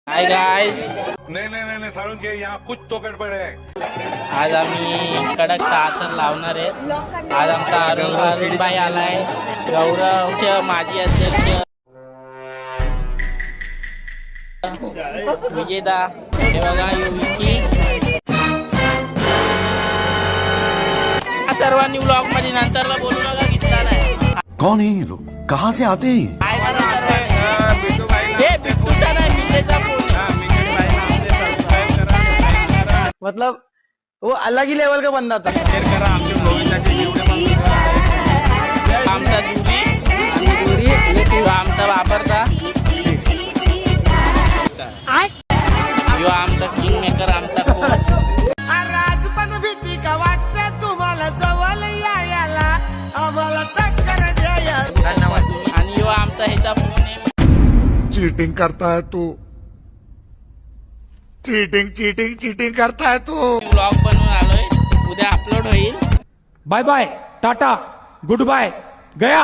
Hi guys, नहीं नहीं नहीं सारुण के यहाँ कुछ तो गड़बड़ है। आज आम्ही कडक 6 तर लावणार आहे। आज आमचा अरुण भाई आलाय, गौरवचे माजी अध्यक्ष विजेता, हे बघा युविकी, सर्वांनी व्लॉग मध्ये नंतरला बोलू नका, घेतला नाही। कौन है ये लोग, कहाँ से आते हैं? काय करा सर्वांनी, हे बिट्टूचा नाही, मितेचा फोन आहे। मतलब वो अलग ही लेवल का बंदा था। आमचा दूरी आमचा वापरता, यो आमचा किंग मेकर, आमचा कोच। पण भीती का वाटते तुम्हाला जवळ यायला, आम्हाला टक्कर द्यायला। आणि यो आमचा ह्याचा फोन आहे। चीटिंग करता है तू, चीटिंग चीटिंग चीटिंग करता है तू। व्लॉग बनवून आलोय, उद्या अपलोड होईल। Bye bye, tata, good bye, गया।